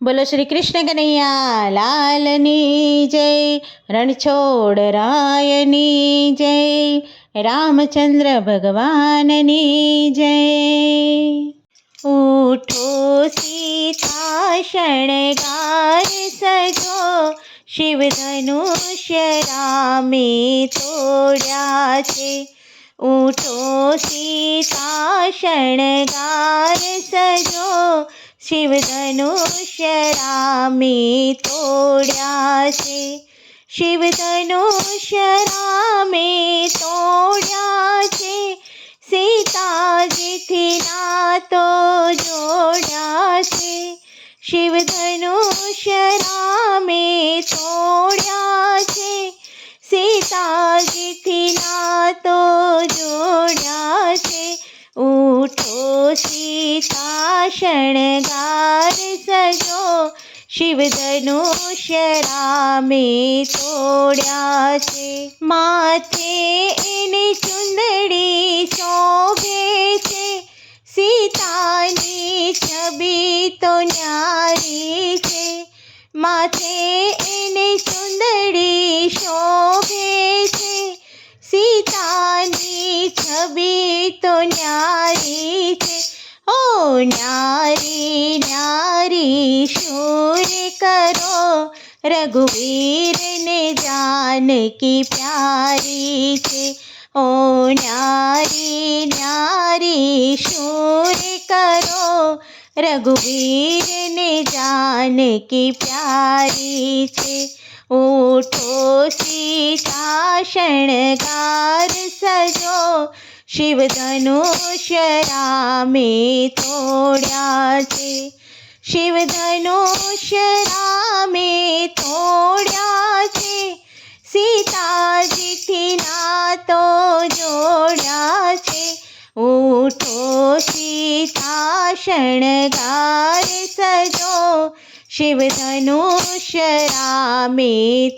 બોલો શ્રી કૃષ્ણ કનૈયા લાલની જય, રણછોડ રાયની જય, રામચંદ્ર ભગવાનની જય. ઉઠો સીતા શણગાર સજો, શિવધનુષ્ય રામે તોડ્યા છે. ઉઠો સીતા શણગાર સજો, શિવધનુષ્ય રામે તોડ્યા છે. શિવધનુષ્ય રામે તોડ્યા છે, સીતાજીથી નાતો જોડ્યા છે. શિવધનુષ્ય રામે તોડ્યા છે, સીતાજીથી નાતો જોડ્યા છે. ઉઠો સીતા શણગાર સજો, શિવધનુષ્ય રામે તોડ્યા છે. માથે એની ચુંદડી શોભે છે, સીતાની છબી તો ન્યારી છે. માથે એની ચુંદડી શોભે છે, સીતાની છબી તો ન્યારી છે. ઓ ન્યારી ન્યારી શૂર કરો, રઘુવીરને જાનકી પ્યારી છે. ઓ ન્યારી ન્યારી શૂર કરો, રઘુવીરને જાનકી પ્યારી છે. ઉઠો સીતા શણગાર સજો, શિવધનુષ્ય રામે તોડ્યા છે. શિવધનુષ્ય રામે તોડ્યા છે, સીતાજીથી નાતો જોડ્યા છે. ઉઠો સીતા શણગાર સજો, શિવધનુષ્ય રામે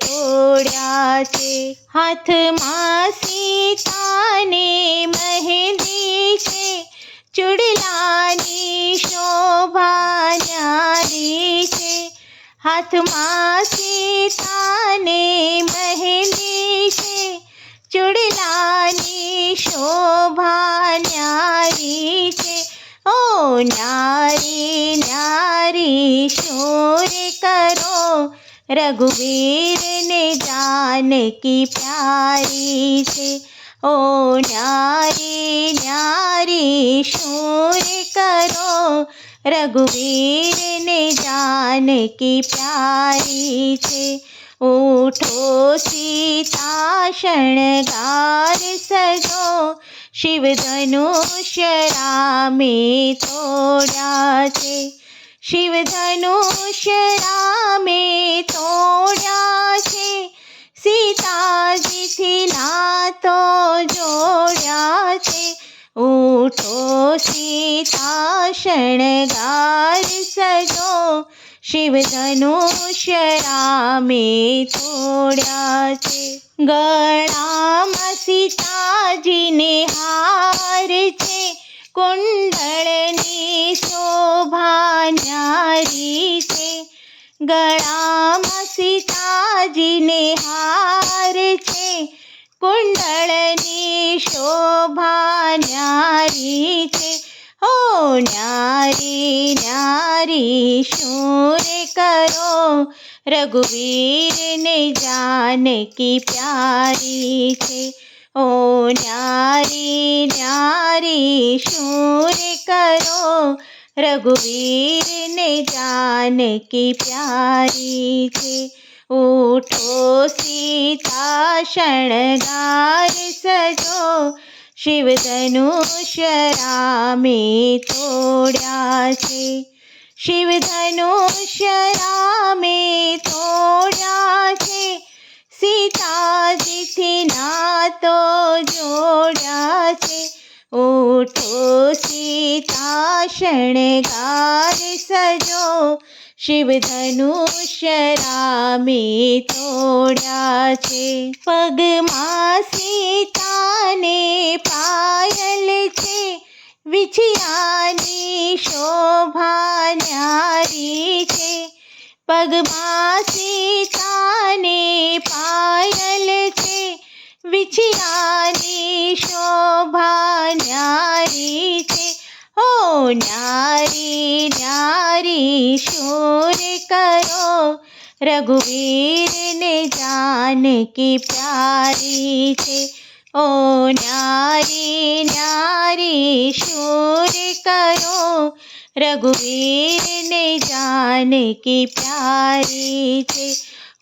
તોડ્યા છે. હાથમાં સીતાને મહેંદી છે, ચૂડલાની શોભા ન્યારી છે. હાથમાં સીતાને મહેંદી છે, ચૂડલાની શોભા ન્યારી છે. ઓ ન્યારી ન્યારી શૂર કરો, રઘુવીરને જાનકી પ્યારી છે. ઓ ન્યારી ન્યારી શૂર કરો, રઘુવીરને જાનકી પ્યારી છે. ઉઠો સીતા શણગાર સજો, શિવધનુષ્ય રામે તોડ્યા છે. શિવધનુષ્ય રામે તોડ્યા છે, સીતાજીથી નાતો જોડ્યા છે. ઉઠો સીતા શણગાર સજો, શિવધનુષ્ય રામે તોડ્યા છે. ગળામાં સીતાજીને હાર છે, કુંડળની શોભા ન્યારી છે. ગળામાં સીતાજીને હાર છે, કુંડળની શોભા ન્યારી છે. ઓ ન્યારી ન્યારી શૂર કરો, રઘુવીરને જાનકી પ્યારી છે. ઓ ન્યારી ન્યારી શૂર કરો, રઘુવીરને જાનકી પ્યારી છે. ઉઠો સીતા શણગાર સજો, શિવધનુષ્ય રામે તોડ્યા છે. શિવધનુષ્ય રામે તોડ્યા છે, સીતાજીથી નાતો જોડ્યા છે. ઉઠો સીતા શણગાર સજો, શિવધનુષ્ય રામે તોડ્યા છે. પગમાં સીતાને પાયલ છે, વિછિયાની શોભા ન્યારી છે. પગમાં સીતાને પાયલ છે, વિછિયાની શોભા ન્યારી છે. ઓ ન્યારી ન્યારી શૂર કરો, રઘુવીરને જાનકી પ્યારી છે. ઓ ન્યારી ન્યારી શૂર કરો, રઘુવીરને જાનકી પ્યારી છે.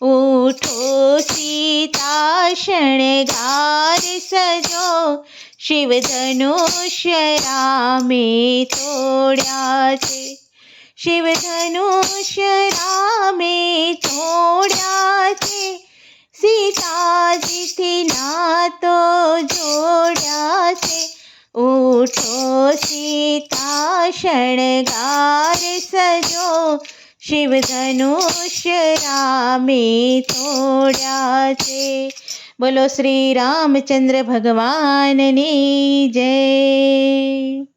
ઉઠો સીતા શણગાર સજો, શિવ ધનુષ્ય રામે તોડ્યા છે. શિવ ધનુષ્ય રામે તોડ્યા છે, સીતાજીથી નાતો જોડ્યા છે. ઉઠો સીતા શણગાર સજો, શિવ ધનુષ્ય રામે તોડ્યા છે. બોલો શ્રી રામચંદ્ર ભગવાનની જય.